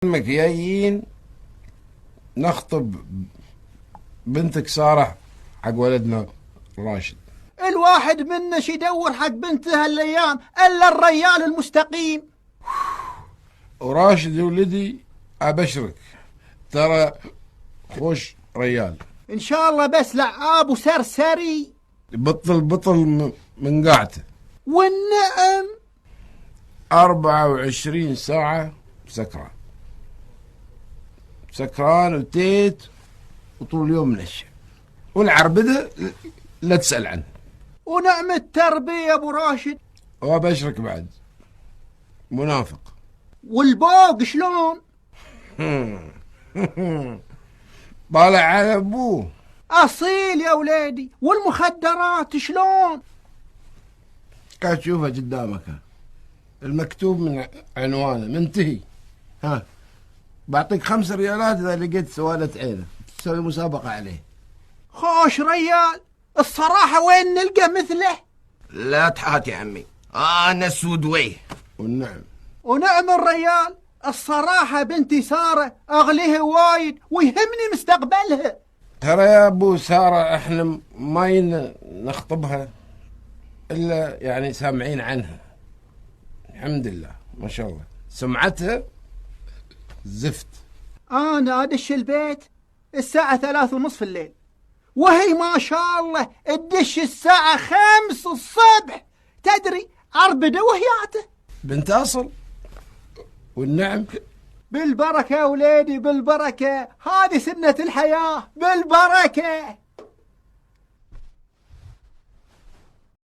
امك جايين نخطب بنتك سارة حق ولدنا راشد. الواحد منش يدور حق بنته هالايام الا الريال المستقيم. وراشد ولدي ابشرك ترى خوش ريال ان شاء الله، بس لعاب وسرسري بطل من قاعته. والنعم 24 ساعة سكران وتيت وطول اليوم منشف، والعربدة لا تسأل عنه. ونعم التربية يا ابو راشد. وابشرك بعد منافق. والبوق شلون؟ طالع على ابوه اصيل يا ولادي. والمخدرات شلون؟ قاعد تشوفها قدامك، المكتوب من عنوانه منتهي. ها بعطيك 5 ريالات اذا لقيت سوالة عينه تسوي مسابقة عليه. خوش ريال الصراحة، وين نلقى مثله؟ لا تحات يا عمي، انا سودويه. والنعم. ونعم الريال الصراحة، بنتي سارة اغليها وايد ويهمني مستقبلها. ترى يا ابو سارة احنا ما نخطبها الا يعني سامعين عنها، الحمد لله ما شاء الله سمعتها زفت. انا ادش البيت الساعة 3:30 الليل، وهي ما شاء الله تدش الساعة 5 الصبح. تدري عربدة وهياته. بنت اصل. والنعم. بالبركة يا وليدي، بالبركة. هذه سنة الحياة، بالبركة.